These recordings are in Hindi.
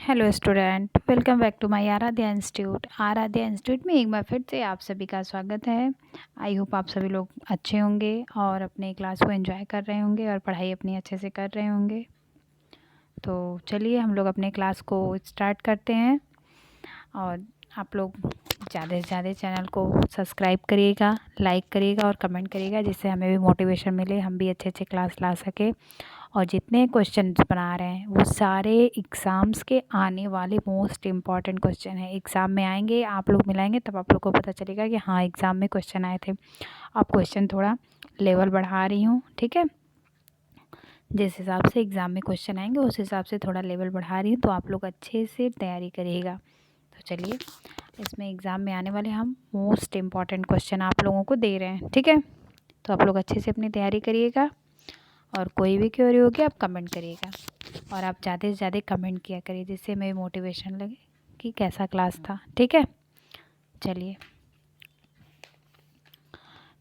Hello student, welcome back to my Aaradhya institute. Aaradhya institute में एक बार फिर से आप सभी का स्वागत है। आई होप आप सभी लोग अच्छे होंगे और अपने क्लास को एंजॉय कर रहे होंगे और पढ़ाई अपनी अच्छे से कर रहे होंगे। तो चलिए हम लोग अपने क्लास को स्टार्ट करते हैं और आप लोग ज़्यादा से ज़्यादा चैनल को सब्सक्राइब करिएगा, लाइक करिएगा और कमेंट करिएगा, जिससे हमें भी मोटिवेशन मिले, हम भी अच्छे अच्छे क्लास ला सके। और जितने क्वेश्चन बना रहे हैं वो सारे एग्ज़ाम्स के आने वाले मोस्ट इम्पॉर्टेंट क्वेश्चन हैं। एग्ज़ाम में आएंगे, आप लोग मिलाएंगे, तब आप लोग को पता चलेगा कि हाँ एग्ज़ाम में क्वेश्चन आए थे। अब क्वेश्चन थोड़ा लेवल बढ़ा रही हूँ, ठीक है। जिस हिसाब से एग्ज़ाम में क्वेश्चन आएंगे उस हिसाब से थोड़ा लेवल बढ़ा रही हूँ, तो आप लोग अच्छे से तैयारी करिएगा। तो चलिए, इसमें एग्ज़ाम में आने वाले हम मोस्ट इम्पॉर्टेंट क्वेश्चन आप लोगों को दे रहे हैं, ठीक है। तो आप लोग अच्छे से अपनी तैयारी करिएगा और कोई भी क्वेरी होगी आप कमेंट करिएगा और आप ज़्यादा से ज़्यादा कमेंट किया करिए, जिससे मेरी मोटिवेशन लगे कि कैसा क्लास था, ठीक है। चलिए,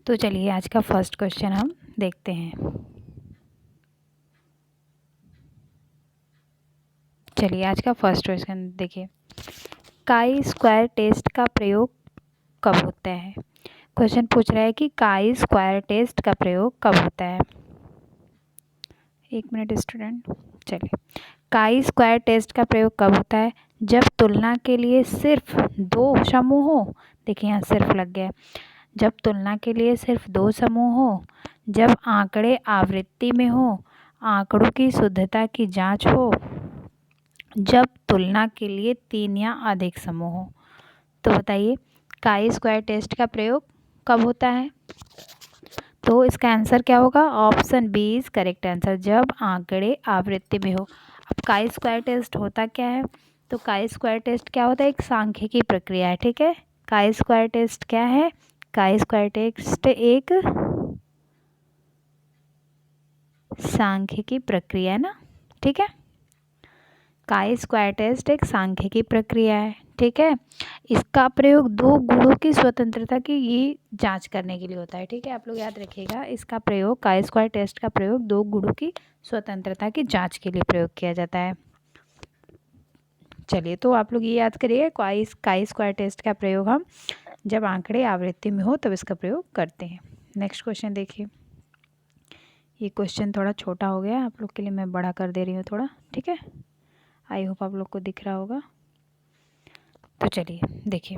तो चलिए आज का फर्स्ट क्वेश्चन हम देखते हैं। चलिए आज का फर्स्ट क्वेश्चन देखिए, काई स्क्वायर टेस्ट का प्रयोग कब होता है। क्वेश्चन पूछ रहा है कि काई स्क्वायर टेस्ट का प्रयोग कब होता है। एक मिनट स्टूडेंट। चलिए, काई स्क्वायर टेस्ट का प्रयोग कब होता है। जब तुलना के लिए सिर्फ दो समूह हो, देखिए यहाँ सिर्फ लग गया। जब तुलना के लिए सिर्फ दो समूह हो, जब आंकड़े आवृत्ति में हो, आंकड़ों की शुद्धता की जांच हो, जब तुलना के लिए तीन या अधिक समूह हो। तो बताइए काई स्क्वायर टेस्ट का प्रयोग कब होता है। तो इसका आंसर क्या होगा, option B is correct answer, जब आंकड़े आवृत्ति में हो। अब काई स्क्वायर टेस्ट होता क्या है, तो काई स्क्वायर टेस्ट क्या होता है, एक सांख्यिकी प्रक्रिया है, ठीक है। काई स्क्वायर टेस्ट क्या है, काई स्क्वायर टेस्ट एक सांख्यिकी प्रक्रिया है ना, ठीक है। काई स्क्वायर टेस्ट एक सांख्यिकी प्रक्रिया है, ठीक है। इसका प्रयोग दो गुणों की स्वतंत्रता की ये जांच करने के लिए होता है, ठीक है। आप लोग याद रखिएगा, इसका प्रयोग काई स्क्वायर टेस्ट का प्रयोग दो गुणों की स्वतंत्रता की जांच के लिए प्रयोग किया जाता है। चलिए, तो आप लोग ये याद करिए, काई स्क्वायर टेस्ट का प्रयोग हम जब आंकड़े आवृत्ति में हो तब इसका प्रयोग करते हैं। नेक्स्ट क्वेश्चन देखिए, ये क्वेश्चन थोड़ा छोटा हो गया, आप लोग के लिए मैं बड़ा कर दे रही हूँ थोड़ा, ठीक है। आई होप आप लोग को दिख रहा होगा। तो चलिए देखिए,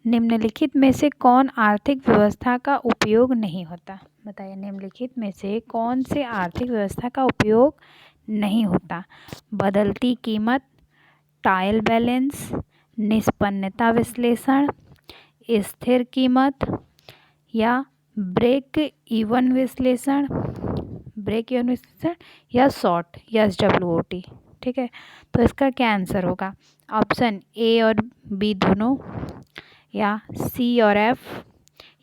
निम्नलिखित में से कौन आर्थिक व्यवस्था का उपयोग नहीं होता। बताइए निम्नलिखित में से कौन से आर्थिक व्यवस्था का उपयोग नहीं होता। बदलती कीमत, ट्रायल बैलेंस, निष्पन्नता विश्लेषण, स्थिर कीमत या ब्रेक इवन विश्लेषण, या शॉर्ट या SWOT, ठीक है। तो इसका क्या आंसर होगा, ऑप्शन ए और बी दोनों, या सी और एफ,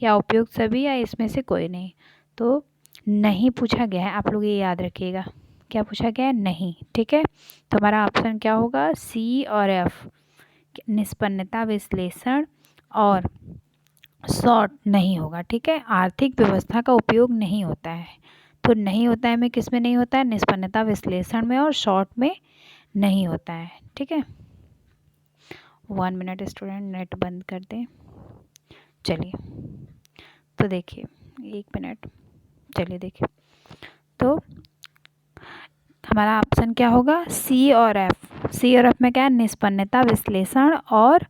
या उपयुक्त सभी, या इसमें से कोई नहीं। तो नहीं पूछा गया है, आप लोग ये याद रखिएगा, क्या पूछा गया है, नहीं, ठीक है। तो हमारा ऑप्शन क्या होगा, सी और एफ, निष्पन्नता विश्लेषण और शॉर्ट नहीं होगा, ठीक है। आर्थिक व्यवस्था का उपयोग नहीं होता है, तो नहीं होता है में किस में नहीं होता है, निष्पन्नता विश्लेषण में, और शॉर्ट में नहीं होता है, ठीक है। 1 मिनट स्टूडेंट, नेट बंद कर दें। चलिए, तो देखिए 1 मिनट, चलिए देखिए, तो हमारा ऑप्शन क्या होगा, सी और एफ। सी और एफ में क्या है, निष्पन्नता विश्लेषण और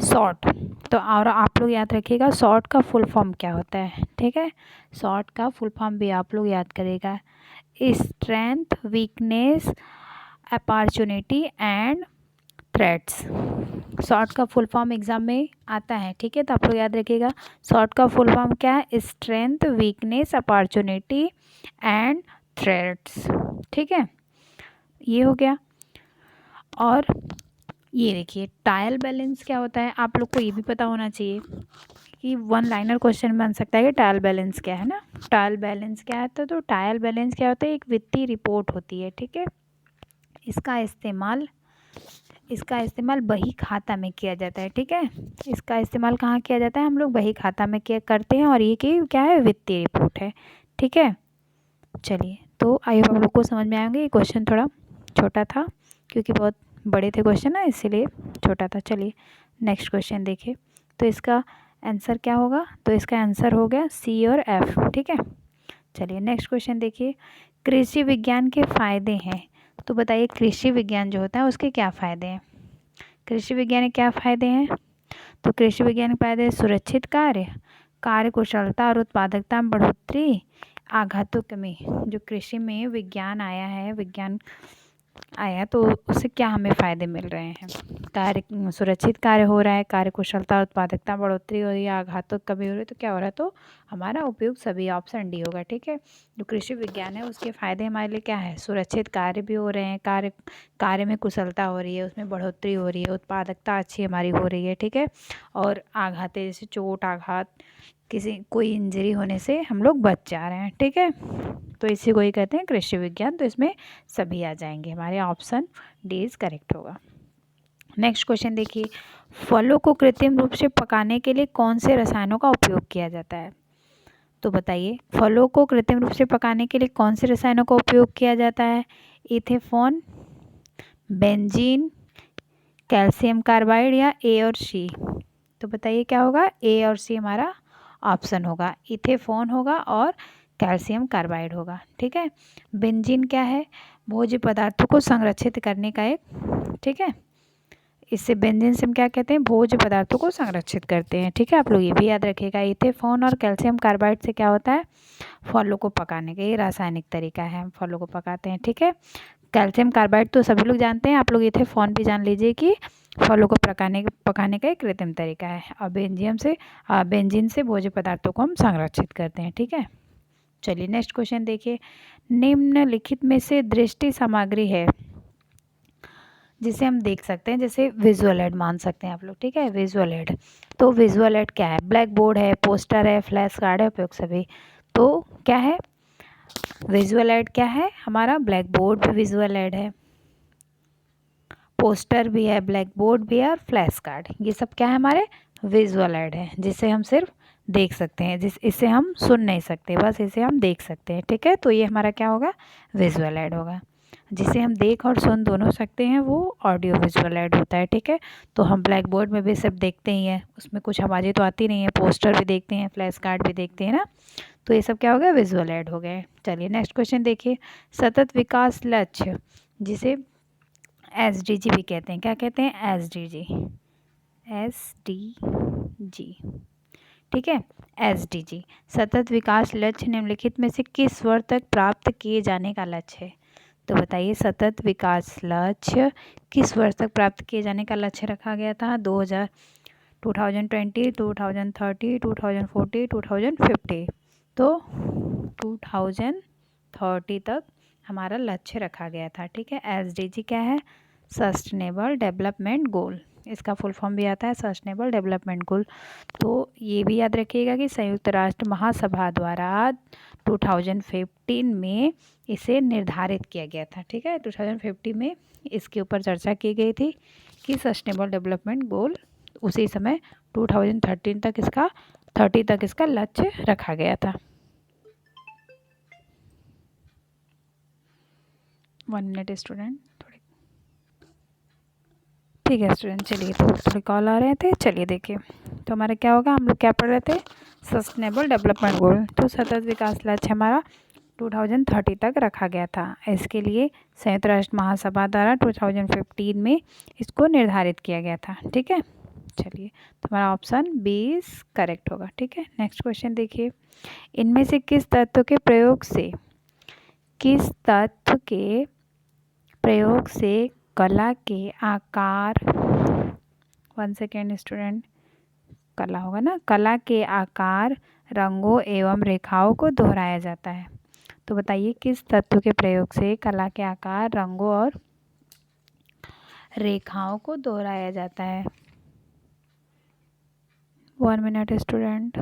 शॉर्ट। तो और आप लोग याद रखिएगा शॉर्ट का फुल फॉर्म क्या होता है, ठीक है। शॉर्ट का फुल फॉर्म भी आप लोग याद करिएगा, strength, weakness, opportunity and threats. Short का फुल फॉर्म एग्जाम में आता है, ठीक है। तो आप लोग याद रखिएगा शॉर्ट का फुल फॉर्म क्या है, strength, weakness, opportunity and threats, ठीक है। ये हो गया। और ये देखिए ट्रायल बैलेंस क्या होता है, आप लोग को ये भी पता होना चाहिए कि 1 लाइनर क्वेश्चन बन सकता है कि ट्रायल बैलेंस क्या है ना। ट्रायल बैलेंस क्या है, तो ट्रायल बैलेंस क्या होता है, एक वित्तीय रिपोर्ट होती है, ठीक है। इसका इस्तेमाल बही खाता में किया जाता है, ठीक है। इसका इस्तेमाल कहाँ किया जाता है, हम लोग बही खाता में किया करते हैं, और ये क्या है, वित्तीय रिपोर्ट है, ठीक है। चलिए, तो आई होप आप लोग को समझ में आएंगे। ये क्वेश्चन थोड़ा छोटा था क्योंकि बहुत बड़े थे क्वेश्चन ना, इसीलिए छोटा था। चलिए नेक्स्ट क्वेश्चन देखिए। तो इसका आंसर क्या होगा? तो इसका आंसर हो गया सी और एफ। ठीक है, चलिए नेक्स्ट क्वेश्चन देखिए। कृषि विज्ञान के फायदे हैं, तो बताइए कृषि विज्ञान जो होता है उसके क्या फ़ायदे हैं? कृषि विज्ञान के क्या फ़ायदे हैं? तो कृषि विज्ञान के फायदे सुरक्षित कार्य, कार्य कुशलता और उत्पादकता में बढ़ोतरी, आघातों कमी। जो कृषि में विज्ञान आया है, विज्ञान आया तो उससे क्या हमें फ़ायदे मिल रहे हैं? कार्य सुरक्षित कार्य हो रहा है, कार्य कुशलता और उत्पादकता बढ़ोतरी हो रही है, आघातों कमी हो रही है, तो क्या हो रहा है? तो हमारा उपयोग सभी, ऑप्शन डी होगा। ठीक है, जो कृषि विज्ञान है उसके फ़ायदे हमारे लिए क्या है? सुरक्षित कार्य भी हो रहे हैं, कार्य में कुशलता हो रही है, उसमें बढ़ोतरी हो रही है, उत्पादकता अच्छी हमारी हो रही है। ठीक है, और आघात जैसे चोट आघात, कोई इंजरी होने से हम लोग बच जा रहे हैं। ठीक है, तो इसी को ही कहते हैं कृषि विज्ञान। तो इसमें सभी आ जाएंगे, हमारे ऑप्शन डी इज करेक्ट होगा। नेक्स्ट क्वेश्चन देखिए। फलों को कृत्रिम रूप से पकाने के लिए कौन से रसायनों का उपयोग किया जाता है? तो बताइए फलों को कृत्रिम रूप से पकाने के लिए कौन से रसायनों का उपयोग किया जाता है? इथेनॉल, बेंजीन, कैल्शियम कार्बाइड या ए और सी? तो बताइए क्या होगा? ए और सी हमारा ऑप्शन होगा। इथेनॉल होगा और कैल्शियम कार्बाइड होगा। ठीक है, बेंजीन क्या है? भोज्य पदार्थों को संरक्षित करने का एक, ठीक है, इससे बेंजीन से हम क्या कहते हैं? भोज्य पदार्थों को संरक्षित करते हैं। ठीक है, आप लोग ये भी याद रखिएगा। इथेनॉल और कैल्शियम कार्बाइड से क्या होता है? फलों को पकाने का, ये रासायनिक तरीका है, हम फलों को पकाते हैं। ठीक है, कैल्शियम कार्बाइड तो सभी लोग जानते हैं, आप लोग इथेनॉल भी जान लीजिए कि फलों को पकाने का एक कृत्रिम तरीका है। और बेंजीन से भोज्य पदार्थों को हम संरक्षित करते हैं। ठीक है, चलिए नेक्स्ट क्वेश्चन देखिए। निम्नलिखित में से दृष्टि सामग्री है जिसे हम देख सकते हैं, जैसे विजुअल एड मान सकते हैं आप लोग। ठीक है, विजुअल एड, तो विजुअल एड क्या है? ब्लैक बोर्ड है, पोस्टर है, फ्लैश कार्ड है, उपयोग सभी। तो क्या है विजुअल एड? क्या है हमारा? ब्लैक बोर्ड भी विजुअल एड है, पोस्टर भी है, ब्लैक बोर्ड भी है और फ्लैश कार्ड, ये सब क्या है? हमारे विजुअल एड है, जिसे हम सिर्फ देख सकते हैं, इसे हम सुन नहीं सकते, बस इसे हम देख सकते हैं। ठीक है, तो ये हमारा क्या होगा? विजुअल एड होगा। जिसे हम देख और सुन दोनों सकते हैं वो ऑडियो विजुअल एड होता है। ठीक है, तो हम ब्लैक बोर्ड में भी सिर्फ देखते ही हैं, उसमें कुछ आवाज़ें तो आती नहीं है, पोस्टर भी देखते हैं, फ्लैश कार्ड भी देखते हैं ना, तो ये सब क्या हो गया? विजुअल एड हो गए। चलिए नेक्स्ट क्वेश्चन देखिए। सतत विकास लक्ष्य, जिसे SDG भी कहते हैं, क्या कहते हैं? SDG, SDG। ठीक है, SDG सतत विकास लक्ष्य निम्नलिखित में से किस वर्ष तक प्राप्त किए जाने का लक्ष्य है? तो बताइए सतत विकास लक्ष्य किस वर्ष तक प्राप्त किए जाने का लक्ष्य रखा गया था? 2020, 2030, 2040, 2050। तो 2030 तक हमारा लक्ष्य रखा गया था। ठीक है, SDG क्या है? सस्टेनेबल डेवलपमेंट गोल, इसका फुल फॉर्म भी आता है सस्टेनेबल डेवलपमेंट गोल। तो ये भी याद रखिएगा कि संयुक्त राष्ट्र महासभा द्वारा 2015 में इसे निर्धारित किया गया था। ठीक है, 2050 में इसके ऊपर चर्चा की गई थी कि सस्टेनेबल डेवलपमेंट गोल, उसी समय 2030 तक इसका लक्ष्य रखा गया था। 1 मिनट स्टूडेंट, ठीक है स्टूडेंट। चलिए, तो थोड़े कॉल आ रहे थे, चलिए देखिए। तो हमारा क्या होगा? हम लोग क्या पढ़ रहे थे? Sustainable development goal. तो सतत विकास लक्ष्य हमारा 2030 तक रखा गया था। इसके लिए संयुक्त राष्ट्र महासभा द्वारा 2015 में इसको निर्धारित किया गया था। ठीक है, चलिए, तो हमारा ऑप्शन बी इज करेक्ट होगा। ठीक है, नेक्स्ट क्वेश्चन देखिए। इनमें से किस तत्व के प्रयोग से कला के आकार, 1 सेकेंड स्टूडेंट, कला होगा ना, कला के आकार, रंगों एवं रेखाओं को दोहराया जाता है? तो बताइए किस तत्व के प्रयोग से कला के आकार, रंगों और रेखाओं को दोहराया जाता है? 1 मिनट स्टूडेंट।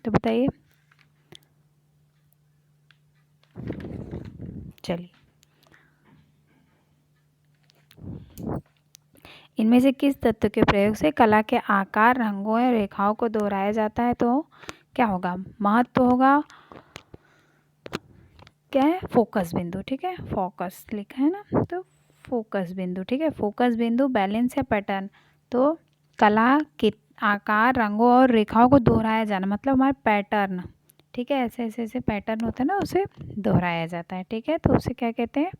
तो बताइए। चलिए, इनमें से किस तत्व के प्रयोग से कला के आकार, रंगों या रेखाओं को दोहराया जाता है? तो क्या होगा? महत्व होगा, क्या है, फोकस बिंदु, ठीक है, फोकस लिखा है ना, तो फोकस बिंदु, ठीक है। फोकस बिंदु बैलेंस या पैटर्न, तो कला के आकार, रंगों और रेखाओं को दोहराया जाना, मतलब हमारे पैटर्न, ठीक है, ऐसे ऐसे ऐसे पैटर्न होता है ना, उसे दोहराया जाता है, ठीक है, तो उसे क्या कहते हैं,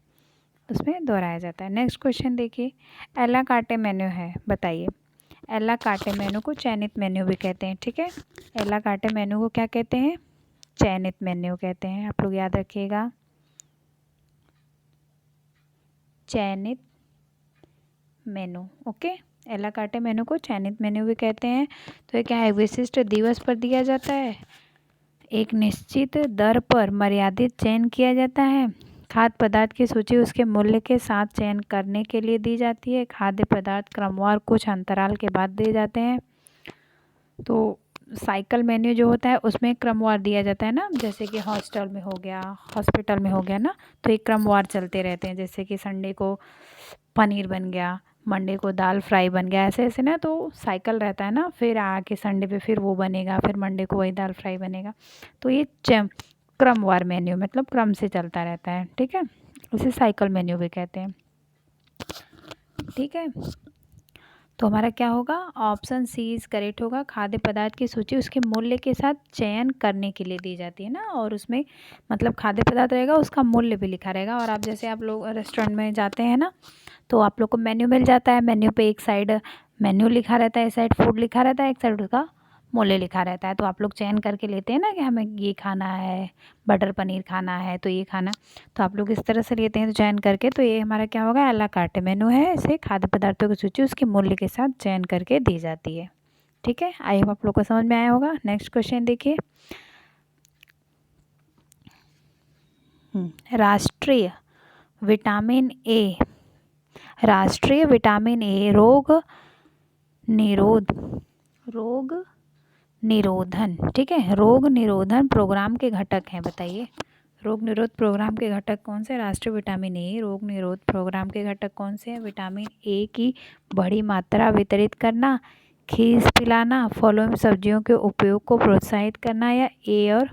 उसमें दोहराया जाता है। नेक्स्ट क्वेश्चन देखिए, एला कार्टे मेन्यू है, बताइए। एला कार्टे मेन्यू को चयनित मेन्यू भी कहते हैं, ठीक है। एला कार्टे मेन्यू को क्या कहते हैं, चयनित मेन्यू कहते हैं, आप लोग याद रखिएगा, चयनित मेनू, ओके। एला कार्टे मेनू को चयनित मेनू भी कहते हैं। तो ये क्या है, विशिष्ट दिवस पर दिया जाता है, एक निश्चित दर पर मर्यादित चयन किया जाता है, खाद्य पदार्थ की सूची उसके मूल्य के साथ चयन करने के लिए दी जाती है, खाद्य पदार्थ क्रमवार कुछ अंतराल के बाद दिए जाते हैं। तो साइकिल मेन्यू जो होता है उसमें क्रमवार दिया जाता है ना, जैसे कि हॉस्टल में हो गया, हॉस्पिटल में हो गया ना, तो एक क्रमवार चलते रहते हैं, जैसे कि संडे को पनीर बन गया, मंडे को दाल फ्राई बन गया, ऐसे ऐसे ना, तो साइकिल रहता है ना, फिर आके संडे पे फिर वो बनेगा, फिर मंडे को वही दाल फ्राई बनेगा, तो ये क्रमवार मेन्यू, मतलब क्रम से चलता रहता है, ठीक है, उसे साइकिल मेन्यू भी कहते हैं, ठीक है। तो हमारा क्या होगा, ऑप्शन सी इज करेक्ट होगा, खाद्य पदार्थ की सूची उसके मूल्य के साथ चयन करने के लिए दी जाती है ना, और उसमें मतलब खाद्य पदार्थ रहेगा, उसका मूल्य भी लिखा रहेगा। और आप जैसे आप लोग रेस्टोरेंट में जाते हैं ना, तो आप लोग को मेन्यू मिल जाता है, मेन्यू पे एक साइड मेन्यू लिखा रहता है, एक साइड फूड लिखा रहता है, एक साइड उसका मूल्य लिखा रहता है, तो आप लोग चयन करके लेते हैं ना कि हमें ये खाना है, बटर पनीर खाना है, तो ये खाना, तो आप लोग इस तरह से लेते हैं, तो चयन करके, तो ये हमारा क्या होगा, एला कार्टे मेनू है, इसे खाद्य पदार्थों की सूची उसके मूल्य के साथ चयन करके दी जाती है, ठीक है। आई होप आप लोग को समझ में आया होगा। नेक्स्ट क्वेश्चन देखिए, राष्ट्रीय विटामिन ए, राष्ट्रीय विटामिन ए रोग निरोधन, ठीक है, रोग निरोधन प्रोग्राम के घटक हैं, बताइए। रोग निरोध प्रोग्राम के घटक कौन से, राष्ट्रीय विटामिन ए रोग निरोध प्रोग्राम के घटक कौन से हैं, विटामिन ए की बड़ी मात्रा वितरित करना, खीस पिलाना, फलों एवं सब्जियों के उपयोग को प्रोत्साहित करना, या ए और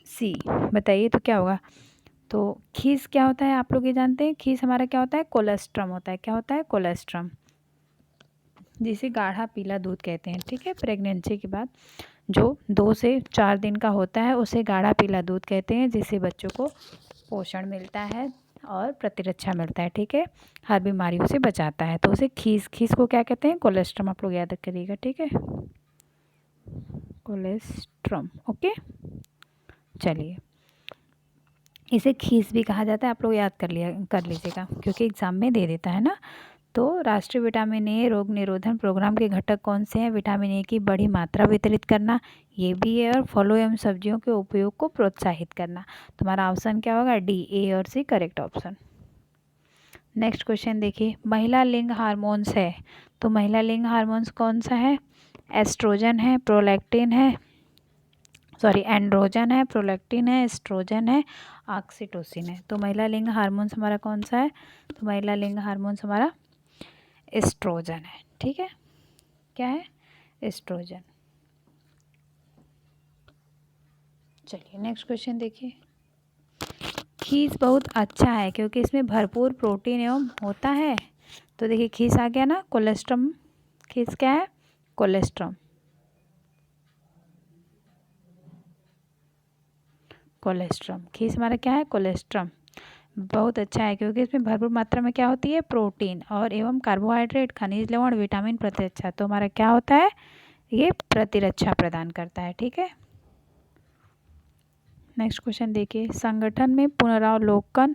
सी, बताइए तो क्या होगा। तो खीस क्या होता है, आप लोग ये जानते हैं, खीस हमारा क्या होता है, कोलेस्ट्रम होता है, क्या होता है, कोलेस्ट्रम, जिसे गाढ़ा पीला दूध कहते हैं, ठीक है। प्रेगनेंसी के बाद जो 2 से 4 दिन का होता है उसे गाढ़ा पीला दूध कहते हैं, जिससे बच्चों को पोषण मिलता है और प्रतिरक्षा मिलता है, ठीक है, हर बीमारियों से बचाता है, तो उसे खीस को क्या कहते हैं, कोलेस्ट्रम, आप लोग याद करिएगा, ठीक है, कोलेस्ट्रम, ओके। चलिए, इसे खीस भी कहा जाता है, आप लोग याद कर लीजिएगा, क्योंकि एग्जाम में दे देता है ना। तो राष्ट्रीय विटामिन ए रोग निरोधन प्रोग्राम के घटक कौन से हैं, विटामिन ए की बड़ी मात्रा वितरित करना, ये भी है, और फलों एवं सब्जियों के उपयोग को प्रोत्साहित करना। तुम्हारा ऑप्शन क्या होगा, डी, ए और C correct option. Next question देखिए, महिला लिंग हार्मोन्स है, तो महिला लिंग हार्मोन्स कौन सा है, एस्ट्रोजन है, प्रोलैक्टिन है, सॉरी एंड्रोजन है, प्रोलैक्टिन है, एस्ट्रोजन है, ऑक्सीटोसिन है। तो महिला लिंग हार्मोन्स हमारा कौन सा है, तो महिला लिंग हार्मोन्स हमारा एस्ट्रोजन है, ठीक है, क्या है, एस्ट्रोजन। चलिए नेक्स्ट क्वेश्चन देखिए, खीस बहुत अच्छा है क्योंकि इसमें भरपूर प्रोटीन एवं होता है, तो देखिए खीस आ गया ना, कोलेस्ट्रम, खीस क्या है, कोलेस्ट्रम, कोलेस्ट्रम, खीस हमारा क्या है, कोलेस्ट्रम, बहुत अच्छा है क्योंकि इसमें भरपूर मात्रा में क्या होती है, प्रोटीन और एवं कार्बोहाइड्रेट, खनिज लवण, विटामिन, प्रतिरक्षा, तो हमारा क्या होता है, ये प्रतिरक्षा प्रदान करता है, ठीक है। नेक्स्ट क्वेश्चन देखिए, संगठन में पुनरावलोकन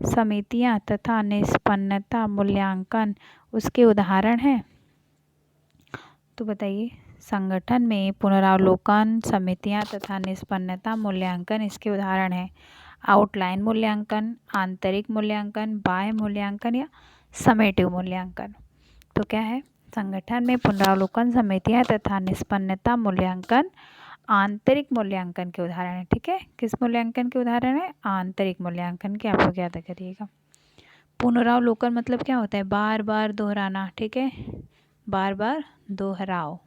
समितियां तथा निष्पन्नता मूल्यांकन उसके उदाहरण हैं, तो बताइए, संगठन में पुनरावलोकन समितियां तथा निष्पन्नता मूल्यांकन इसके उदाहरण हैं, आउटलाइन मूल्यांकन, आंतरिक मूल्यांकन, बाह्य मूल्यांकन, या समेटिव मूल्यांकन। तो क्या है, संगठन में पुनरावलोकन समितियां तथा निष्पन्नता मूल्यांकन आंतरिक मूल्यांकन के उदाहरण है, ठीक है, किस मूल्यांकन के उदाहरण है, आंतरिक मूल्यांकन के, आप लोग याद करिएगा। पुनरावलोकन मतलब क्या होता है, बार बार दोहराना, ठीक है, बार बार दोहराओ,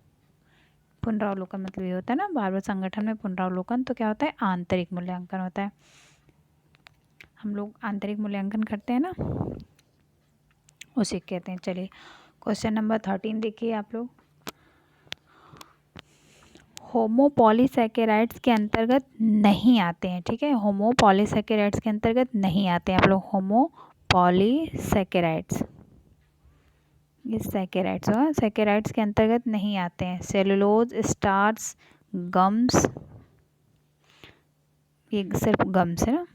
पुनरावलोकन मतलब ये होता है ना, बार बार संगठन में पुनरावलोकन तो क्या होता है, आंतरिक मूल्यांकन होता है। हम लोग आंतरिक मूल्यांकन करते हैं ना, उसे कहते हैं। चलिए क्वेश्चन नंबर 13 देखिए आप लोग। होमोपॉलीसैकेराइड्स के अंतर्गत नहीं आते हैं, ठीक है, होमोपॉलीसैकेराइड्स के अंतर्गत नहीं आते हैं आप लोग। होमोपॉलीसैकेराइड्स, ये सैकेराइड्स हो, सैकेराइड्स के अंतर्गत नहीं आते हैं। सेलुलोज, स्टार्च, गम्स, ये सिर्फ गम्स है ना,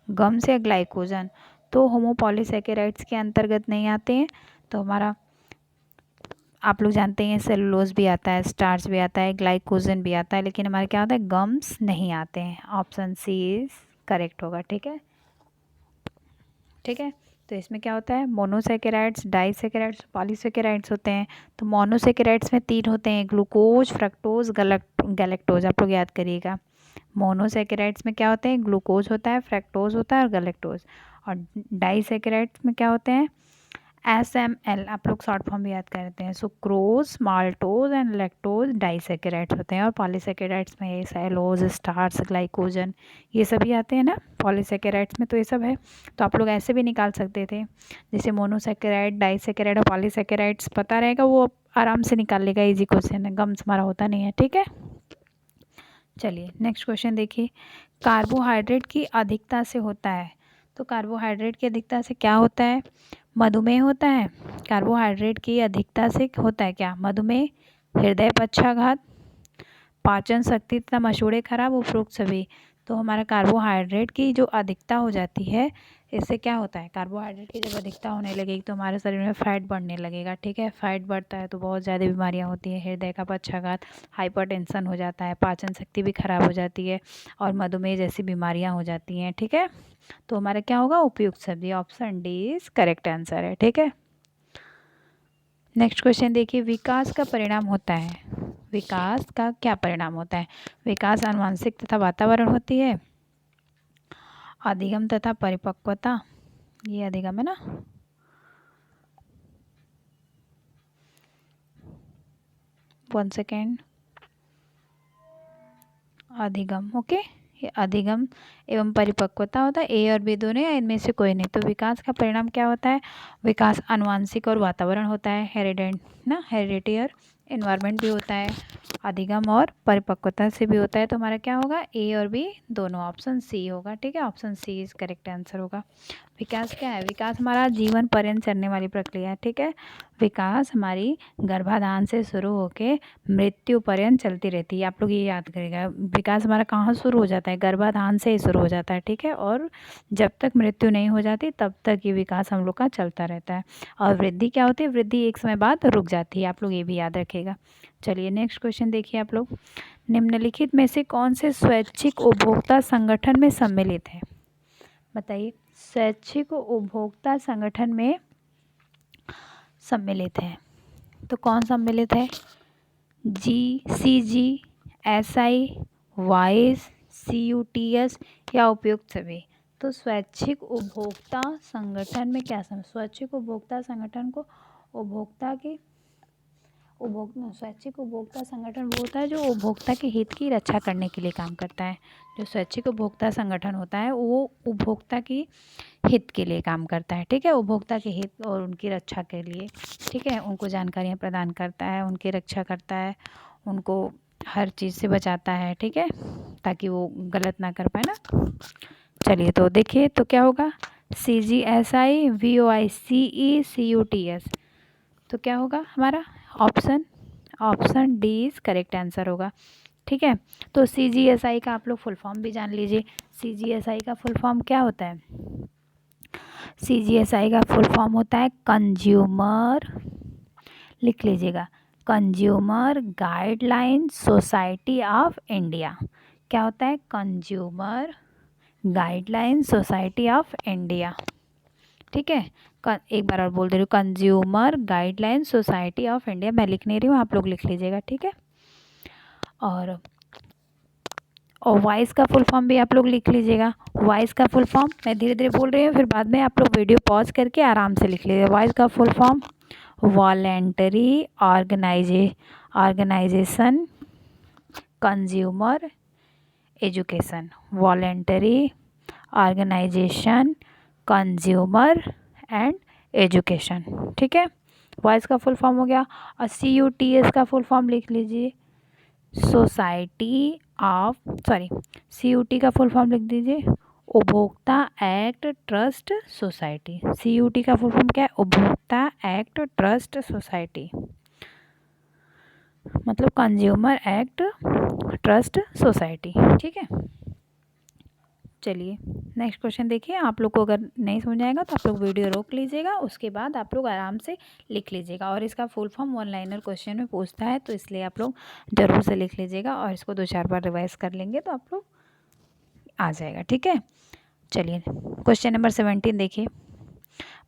गम्स या ग्लाइकोजन, तो होमोपॉलीसैकेराइड्स के अंतर्गत नहीं आते हैं। तो हमारा आप लोग जानते हैं सेलुलोज भी आता है, स्टार्च भी आता है, ग्लाइकोजन भी आता है, लेकिन हमारे क्या होता है, गम्स नहीं आते हैं। ऑप्शन सी इज करेक्ट होगा, ठीक है, ठीक है। तो इसमें क्या होता है, मोनोसैकेराइड्स, डाइसैकेराइड्स, पॉलीसैकेराइड्स होते हैं। तो मोनोसैकेराइड्स में 3 होते हैं, ग्लूकोज, फ्रक्टोज, गैलेक्टोज, आप लोग याद करिएगा। मोनोसैकेराइड्स में क्या होते हैं, ग्लूकोज होता है, फ्रक्टोज होता है और गैलेक्टोज। और डाइसैकेराइड्स में क्या होते हैं, SML, आप लोग शॉर्ट फॉर्म भी याद करते हैं, sucrose, maltose and lactose disaccharides होते हैं। और पॉलीसैकेराइड्स में ये सेलोज, स्टार्च, ग्लाइकोजन, ये सभी आते हैं ना पॉलीसैकेराइड्स में, तो ये सब है। तो आप लोग ऐसे भी निकाल सकते थे, जैसे मोनोसैकेराइड, डाइसैकेराइड और पॉलीसैकेराइड्स पता रहेगा, वो आराम से निकाल लेगा, इजी क्वेश्चन है, गम्स हमारा होता नहीं है, ठीक है। चलिए नेक्स्ट क्वेश्चन देखिए। कार्बोहाइड्रेट की अधिकता से होता है, तो कार्बोहाइड्रेट की अधिकता से क्या होता है, मधुमेह होता है। कार्बोहाइड्रेट की अधिकता से होता है क्या, मधुमेह, हृदय पक्षाघात, पाचन शक्ति तथा मसूड़े खराब, उपरोक्त सभी। तो हमारा कार्बोहाइड्रेट की जो अधिकता हो जाती है, इससे क्या होता है, कार्बोहाइड्रेट की जब अधिकता होने लगेगी तो हमारे शरीर में फैट बढ़ने लगेगा, ठीक है। फैट बढ़ता है तो बहुत ज़्यादा बीमारियां होती हैं, हृदय का पक्षाघात, हाइपरटेंशन हो जाता है, पाचन शक्ति भी खराब हो जाती है और मधुमेह जैसी बीमारियां हो जाती हैं, ठीक है। तो हमारा क्या होगा, उपयुक्त सभी, option D is correct answer है, ठीक है। नेक्स्ट क्वेश्चन देखिए। विकास का परिणाम होता है, विकास का क्या परिणाम होता है, विकास आनुवंशिक तथा वातावरण होती है, अधिगम तथा परिपक्वता, ये अधिगम है ना, वन सेकेंड, अधिगम, ओके, ये अधिगम एवं परिपक्वता होता है, ए और बी दोनों या इनमें से कोई नहीं। तो विकास का परिणाम क्या होता है, विकास आनुवंशिक और वातावरण होता है, हेरिडेंट ना, हेरिडिटी और एनवायरनमेंट भी होता है, अधिगम और परिपक्वता से भी होता है। तो हमारा क्या होगा, ए और बी दोनों, ऑप्शन सी होगा, ठीक है, option C is correct answer होगा। विकास क्या है, विकास हमारा जीवन पर्यंत चलने वाली प्रक्रिया है, ठीक है। विकास हमारी गर्भाधान से शुरू होकर मृत्यु पर्यंत चलती रहती है, आप लोग ये याद करिएगा। विकास हमारा कहाँ शुरू हो जाता है, गर्भाधान से ही शुरू हो जाता है, ठीक है, और जब तक मृत्यु नहीं हो जाती तब तक ये विकास हम लोग का चलता रहता है। और वृद्धि क्या होती है, वृद्धि एक समय बाद रुक जाती है, आप लोग ये भी याद रखिएगा। चलिए नेक्स्ट क्वेश्चन देखिए आप लोग। निम्नलिखित में से कौन से स्वैच्छिक उपभोक्ता संगठन में सम्मिलित है, बताइए, स्वैच्छिक उपभोक्ता संगठन में सम्मिलित है, तो कौन सम्मिलित है, GCG, SI, वाइस, CUTS या उपयुक्त सभी। तो स्वैच्छिक उपभोक्ता संगठन में क्या स्वैच्छिक उपभोक्ता संगठन को उपभोक्ता की स्वैच्छिक उपभोक्ता संगठन वो होता है जो उपभोक्ता के हित की रक्षा करने के लिए काम करता है। जो स्वैच्छिक उपभोक्ता संगठन होता है वो उपभोक्ता की हित के लिए काम करता है, ठीक है, उपभोक्ता के हित और उनकी रक्षा के लिए, ठीक है, उनको जानकारियाँ प्रदान करता है, उनकी रक्षा करता है, उनको हर चीज़ से बचाता है, ठीक है, ताकि वो गलत ना कर पाए ना। चलिए तो देखिए तो क्या होगा, CGSI, VOI, CE, CUTS, तो क्या होगा हमारा option D is correct answer होगा, ठीक है। तो CGSI का आप लोग फुल फॉर्म भी जान लीजिए। CGSI का फुल फॉर्म क्या होता है, CGSI का फुल फॉर्म होता है कंज्यूमर, लिख लीजिएगा, consumer guideline society of India. क्या होता है, consumer guideline society of India, ठीक है। एक बार और बोल दे रही हूँ, consumer guideline society of India, मैं लिख नहीं रही हूँ, आप लोग लिख लीजिएगा, ठीक है। और वाइस का फुल फॉर्म भी आप लोग लिख लीजिएगा। वाइस का फुल फॉर्म मैं धीरे धीरे बोल रही हूँ, फिर बाद में आप लोग वीडियो पॉज करके आराम से लिख लीजिएगा। वाइस का full form voluntary organisation, consumer education. Voluntary organisation, consumer and education. ठीक है, वॉइस का फुल फॉर्म हो गया। और CUTS का फुल फॉर्म लिख लीजिए, CUT का फुल फॉर्म लिख दीजिए, उपभोक्ता एक्ट ट्रस्ट सोसाइटी। CUT का फुल फॉर्म क्या है? उपभोक्ता एक्ट ट्रस्ट सोसाइटी, मतलब कंज्यूमर एक्ट ट्रस्ट सोसाइटी। ठीक है, चलिए नेक्स्ट क्वेश्चन देखिए। आप लोग को अगर नहीं समझ आएगा तो आप लोग वीडियो रोक लीजिएगा, उसके बाद आप लोग आराम से लिख लीजिएगा। और इसका full form one liner question में पूछता है, तो इसलिए आप लोग ज़रूर से लिख लीजिएगा और इसको 2-4 बार रिवाइज कर लेंगे तो आप लोग आ जाएगा। ठीक है, चलिए क्वेश्चन नंबर 17 देखिए।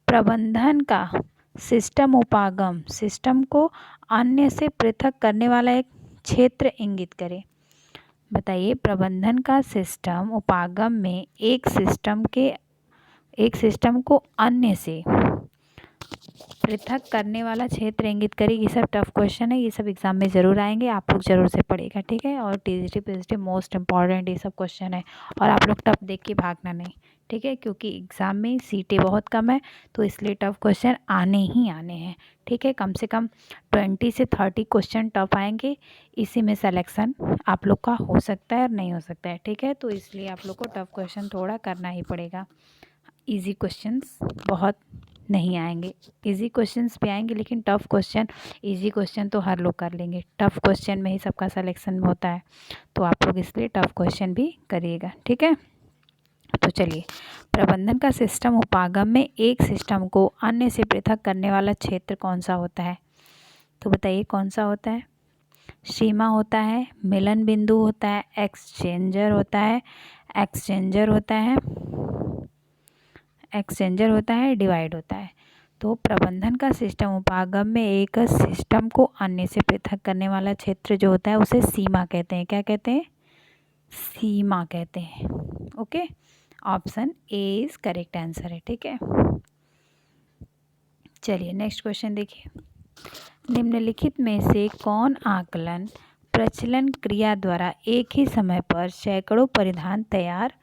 प्रबंधन का सिस्टम उपागम, सिस्टम को अन्य से पृथक करने वाला एक क्षेत्र इंगित करें। बताइए, प्रबंधन का सिस्टम उपागम में एक सिस्टम को अन्य से पृथक करने वाला क्षेत्र इंगित करें। ये सब टफ क्वेश्चन है, ये सब एग्जाम में ज़रूर आएंगे, आप लोग ज़रूर से पढ़ेगा। ठीक है, और TGT PGT मोस्ट इंपॉर्टेंट ये सब क्वेश्चन है, और आप लोग टफ देख के भागना नहीं। ठीक है, क्योंकि एग्ज़ाम में सीटें बहुत कम है, तो इसलिए टफ क्वेश्चन आने ही आने हैं। ठीक है, कम से कम 20 से 30 क्वेश्चन टफ आएंगे, इसी में सिलेक्शन आप लोग का हो सकता है और नहीं हो सकता है। ठीक है, तो इसलिए आप लोग को टफ क्वेश्चन थोड़ा करना ही पड़ेगा। इजी क्वेश्चंस बहुत नहीं आएंगे, इजी क्वेश्चंस भी आएंगे, लेकिन टफ क्वेश्चन, इजी क्वेश्चन तो हर लोग कर लेंगे, टफ क्वेश्चन में ही सबका सिलेक्शन होता है, तो आप लोग इसलिए टफ क्वेश्चन भी करिएगा। ठीक है, तो चलिए, प्रबंधन का सिस्टम उपागम में एक सिस्टम को अन्य से पृथक करने वाला क्षेत्र कौन सा होता है? तो बताइए कौन सा होता है? सीमा होता है, मिलन बिंदु होता है, एक्सचेंजर होता है, डिवाइड होता है। तो प्रबंधन का सिस्टम उपागम में एक सिस्टम को अन्य से पृथक करने वाला क्षेत्र जो होता है उसे सीमा कहते हैं। क्या कहते हैं? सीमा कहते हैं। Okay, option A is correct answer है। ठीक है, चलिए नेक्स्ट क्वेश्चन देखिए। निम्नलिखित में से कौन आकलन प्रचलन क्रिया द्वारा एक ही समय पर सैकड़ों परिधान तैयार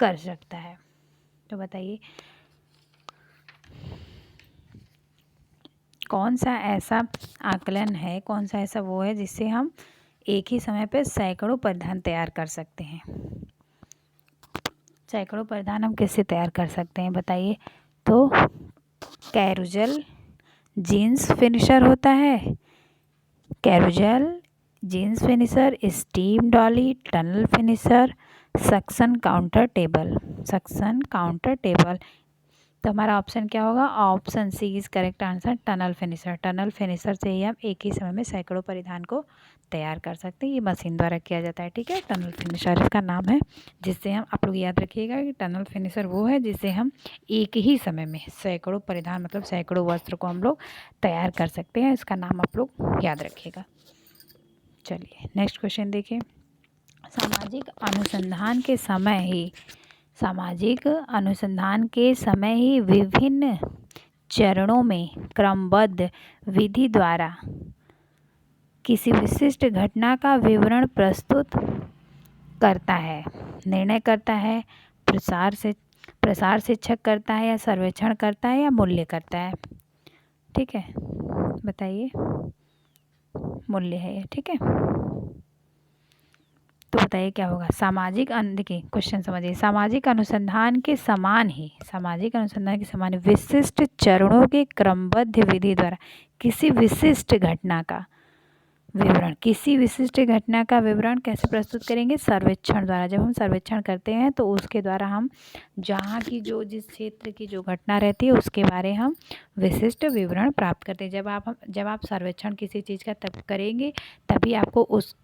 कर सकता है? तो बताइए कौन सा ऐसा आकलन है, कौन सा ऐसा वो है जिससे हम एक ही समय पर सैकड़ों परिधान तैयार कर सकते हैं? सैकड़ों परिधान हम किससे तैयार कर सकते हैं बताइए? तो कैरोजल जीन्स फिनिशर होता है, carousel jeans finisher, steam dolly, tunnel finisher, suction counter table. तो हमारा ऑप्शन क्या होगा? Option C is correct answer, tunnel finisher. Tunnel finisher से ही हम एक ही समय में सैकड़ों परिधान को तैयार कर सकते हैं, ये मशीन द्वारा किया जाता है। ठीक है, टनल फिनिशर इसका नाम है, जिससे हम, आप लोग याद रखिएगा कि टनल फिनिशर वो है जिससे हम एक ही समय में सैकड़ों परिधान मतलब सैकड़ों वस्त्र को हम लोग तैयार कर सकते हैं, इसका नाम आप लोग याद रखिएगा। चलिए नेक्स्ट क्वेश्चन देखिए। सामाजिक अनुसंधान के समय ही विभिन्न चरणों में क्रमबद्ध विधि द्वारा किसी विशिष्ट घटना का विवरण प्रस्तुत करता है, निर्णय करता है, प्रसार शिक्षक करता है, या सर्वेक्षण करता है, या मूल्य करता है? ठीक है, बताइए। मूल्य है ये। ठीक है, तो बताइए क्या होगा? देखिए क्वेश्चन समझिए। सामाजिक अनुसंधान के समान ही विशिष्ट चरणों के क्रमबद्ध विधि द्वारा किसी विशिष्ट घटना का विवरण कैसे प्रस्तुत करेंगे? सर्वेक्षण द्वारा। जब हम सर्वेक्षण करते हैं तो उसके द्वारा हम जहाँ की जिस क्षेत्र की जो घटना रहती है उसके बारे हम विशिष्ट विवरण प्राप्त करते हैं। जब आप सर्वेक्षण किसी चीज़ का तब करेंगे तभी आपको उस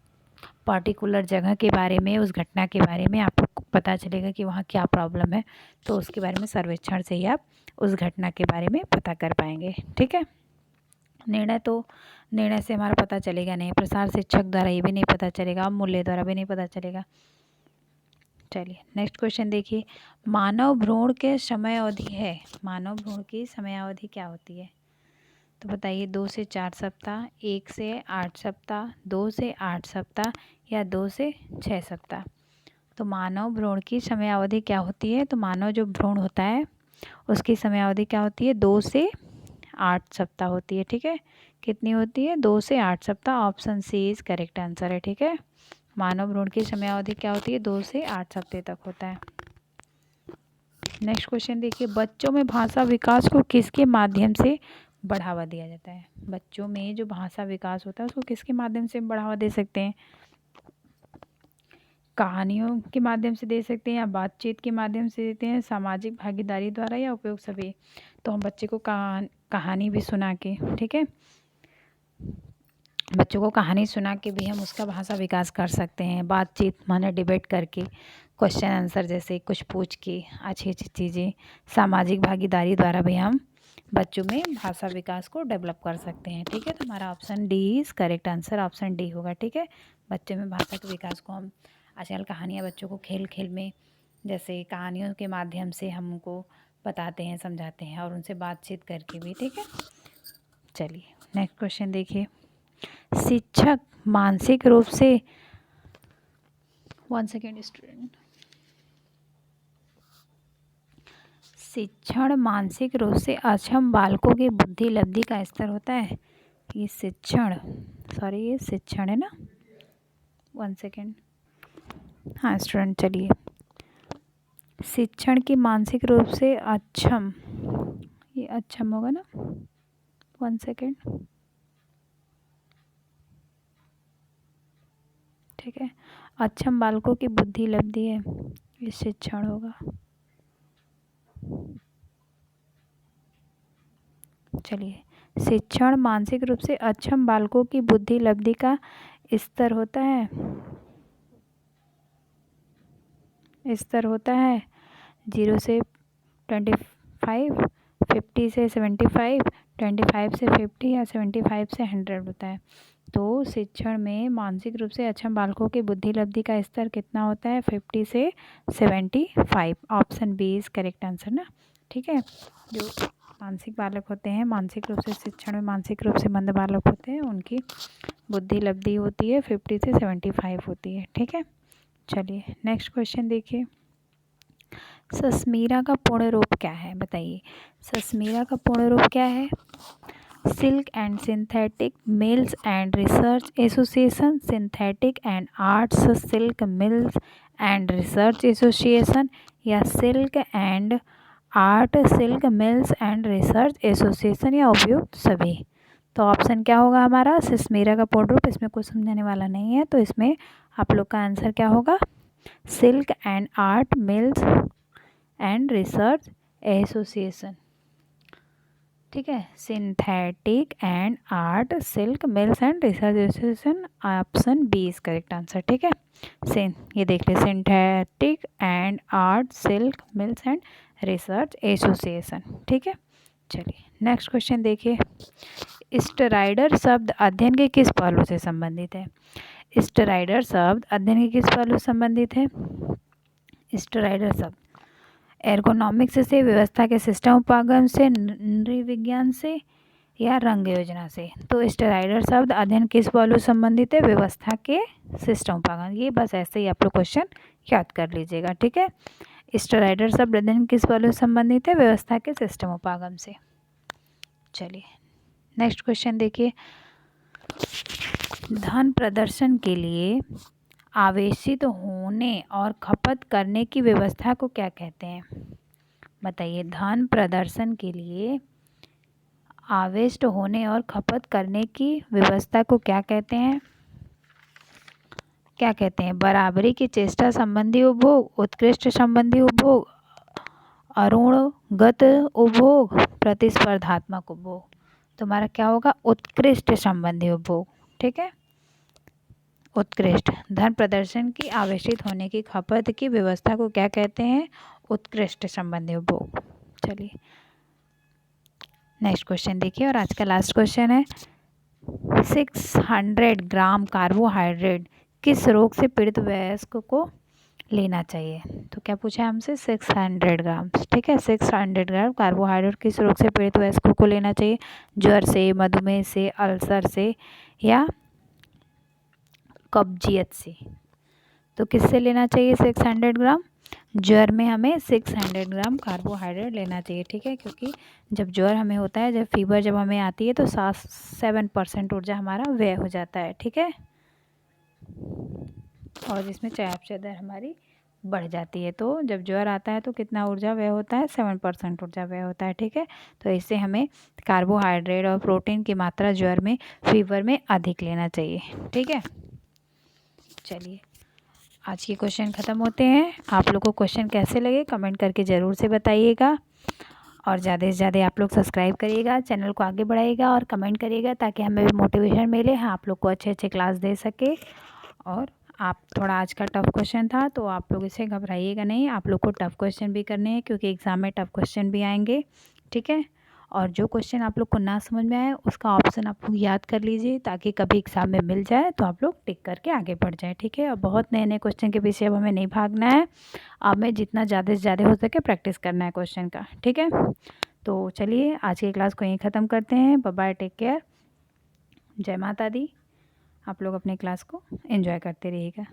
पर्टिकुलर जगह के बारे में, उस घटना के बारे में आपको पता चलेगा कि वहाँ क्या प्रॉब्लम है, तो उसके बारे में सर्वेक्षण से ही आप उस घटना के बारे में पता कर पाएंगे। ठीक है, निर्णय से हमारा पता चलेगा नहीं, प्रसार शिक्षक द्वारा ये भी नहीं पता चलेगा, मूल्य द्वारा भी नहीं पता चलेगा। चलिए नेक्स्ट क्वेश्चन देखिए। मानव भ्रूण की समय अवधि क्या होती है? तो बताइए 2 से 4 सप्ताह, 1 से 8 सप्ताह, 2 से 8 सप्ताह या 2 से 6 सप्ताह। तो मानव भ्रूण की समयावधि क्या होती है? तो मानव जो भ्रूण होता है उसकी समयावधि क्या होती है? 2 से 8 सप्ताह होती है। ठीक है, कितनी होती है? 2 से 8 सप्ताह। Option C is correct answer है। ठीक है, मानव भ्रूण की समयावधि क्या होती है? 2 से 8 सप्ताह तक होता है। नेक्स्ट क्वेश्चन देखिए, बच्चों में भाषा विकास को किसके माध्यम से बढ़ावा दिया जाता है? बच्चों में जो भाषा विकास होता है उसको किसके माध्यम से बढ़ावा दे सकते हैं? कहानियों के माध्यम से दे सकते हैं या बातचीत के माध्यम से देते हैं, सामाजिक भागीदारी द्वारा या उपयोग सभी। तो हम बच्चे को कहानी भी सुना के, ठीक है, बच्चों को कहानी सुना के भी हम उसका भाषा विकास कर सकते हैं। बातचीत माने डिबेट करके, क्वेश्चन आंसर जैसे कुछ पूछ के, अच्छी अच्छी चीज़ें, सामाजिक भागीदारी द्वारा भी हम बच्चों में भाषा विकास को डेवलप कर सकते हैं। ठीक है, तो हमारा option D is correct answer, option D होगा। ठीक है, बच्चों में भाषा के विकास को हम आजकल कहानियाँ बच्चों को खेल खेल में जैसे कहानियों के माध्यम से हम उनको बताते हैं, समझाते हैं और उनसे बातचीत करके भी। ठीक है, चलिए नेक्स्ट क्वेश्चन देखिए, शिक्षक मानसिक रूप से 1 सेकेंड स्टूडेंट, शिक्षण मानसिक रूप से अक्षम बालकों की बुद्धि लब्धि का स्तर होता है। ये शिक्षण, सॉरी ये शिक्षण है ना, 1 सेकेंड, हाँ स्टूडेंट, चलिए शिक्षण की मानसिक रूप से अक्षम, ये अक्षम होगा ना, 1 सेकेंड, ठीक है, अक्षम बालकों की बुद्धि लब्धि है, ये शिक्षण होगा। चलिए, शिक्षण मानसिक रूप से अक्षम बालकों की बुद्धि लब्धि का स्तर होता है, स्तर होता है 0 से 25, 50 से 75, 25 से 50 या 75 से 100 होता है। तो शिक्षण में मानसिक रूप से अक्षम बालकों की बुद्धि लब्धि का स्तर कितना होता है? 50 से 75। Option B is correct answer ना। ठीक है, जो मानसिक बालक होते हैं, मानसिक रूप से शिक्षण में मानसिक रूप से मंद बालक होते हैं, उनकी बुद्धि लब्धि होती है 50 से 75 होती है। ठीक है, चलिए नेक्स्ट क्वेश्चन देखिए, सस्मीरा का पूर्ण रूप क्या है? बताइए, सस्मीरा का पूर्ण रूप क्या है? Silk and synthetic mills and research association, synthetic and arts silk mills and research association या silk and art silk mills and research association या उपयुक्त सभी। तो ऑप्शन क्या होगा हमारा? सस्मीरा का पूर्ण रूप, इसमें कुछ समझाने वाला नहीं है, तो इसमें आप लोग का आंसर क्या होगा? Silk and art mills and research association. ठीक है, synthetic and art silk mills and research association, option B is correct answer. ठीक है, ये देख ले, synthetic and art silk mills and research association. ठीक है, चलिए नेक्स्ट क्वेश्चन देखिए, स्टेरॉयडर शब्द अध्ययन के किस पहलू से संबंधित है? स्टेरॉयडर शब्द अध्ययन के किस पहलू से संबंधित है? स्टेरॉयडर शब्द एर्गोनॉमिक्स से, व्यवस्था के सिस्टम उपागम से, नृविज्ञान से या रंग योजना से। तो स्टेरॉयडर शब्द अध्ययन किस पहलू संबंधित है? व्यवस्था के सिस्टम उपागम। ये बस ऐसे ही आप लोग क्वेश्चन याद कर लीजिएगा। ठीक है, स्टेरॉयडर शब्द अध्ययन किस पहलू संबंधित है? व्यवस्था के सिस्टम उपागम से। चलिए नेक्स्ट क्वेश्चन देखिए, धन प्रदर्शन के लिए आवेशित होने और खपत करने की व्यवस्था को क्या कहते हैं? बताइए, धन प्रदर्शन के लिए आवेशित होने और खपत करने की व्यवस्था को क्या कहते हैं? क्या कहते हैं? बराबरी की चेष्टा संबंधी उपभोग, उत्कृष्ट संबंधी उपभोग, अरुणगत उपभोग, प्रतिस्पर्धात्मक उपभोग। तुम्हारा क्या होगा? उत्कृष्ट संबंधी उपभोग। ठीक है, उत्कृष्ट। धन प्रदर्शन की आवेशित होने की खपत की व्यवस्था को क्या कहते हैं? उत्कृष्ट संबंधी उपभोग। चलिए नेक्स्ट क्वेश्चन देखिए, और आज का लास्ट क्वेश्चन है, 600 ग्राम कार्बोहाइड्रेट किस रोग से पीड़ित वयस्क को लेना चाहिए। तो क्या पूछा है हमसे, 600 ग्राम, ठीक है, 600 ग्राम कार्बोहाइड्रेट किस रोग से पीड़ित वयस्कों को लेना चाहिए, ज्वर से, मधुमेह से, अल्सर से या कब्जियत से। तो किससे लेना चाहिए 600 ग्राम, ज्वर में हमें 600 ग्राम कार्बोहाइड्रेट लेना चाहिए, ठीक है, क्योंकि जब ज्वर हमें होता है, जब फीवर जब हमें आती है तो 7% ऊर्जा हमारा व्यय हो जाता है, ठीक है, और जिसमें चयापचय दर हमारी बढ़ जाती है। तो जब ज्वर आता है तो कितना ऊर्जा व्यय होता है, 7% ऊर्जा व्यय होता है, ठीक है। तो इससे हमें कार्बोहाइड्रेट और प्रोटीन की मात्रा ज्वर में, फीवर में अधिक लेना चाहिए, ठीक है। चलिए आज के क्वेश्चन ख़त्म होते हैं। आप लोग को क्वेश्चन कैसे लगे कमेंट करके ज़रूर से बताइएगा, और ज़्यादा से ज़्यादा आप लोग सब्सक्राइब करिएगा, चैनल को आगे बढ़ाइएगा और कमेंट करिएगा, ताकि हमें भी मोटिवेशन मिले, हाँ आप लोग को अच्छे अच्छे क्लास दे सके। और आप थोड़ा आज का टफ़ क्वेश्चन था तो आप लोग इसे घबराइएगा नहीं, आप लोग को टफ़ क्वेश्चन भी करने हैं, क्योंकि एग्ज़ाम में टफ़ क्वेश्चन भी आएंगे, ठीक है। और जो क्वेश्चन आप लोग को ना समझ में आए उसका ऑप्शन आप लोग याद कर लीजिए, ताकि कभी एग्ज़ाम में मिल जाए तो आप लोग टिक करके आगे बढ़ जाए, ठीक है। और बहुत नए नए क्वेश्चन के पीछे अब हमें नहीं भागना है, अब हमें जितना ज़्यादा से ज़्यादा हो सके प्रैक्टिस करना है क्वेश्चन का, ठीक है। तो चलिए आज की क्लास को यहीं ख़त्म करते हैं। बाय बाय, टेक केयर, जय माता दी। आप लोग अपनी क्लास को एंजॉय करते रहिएगा।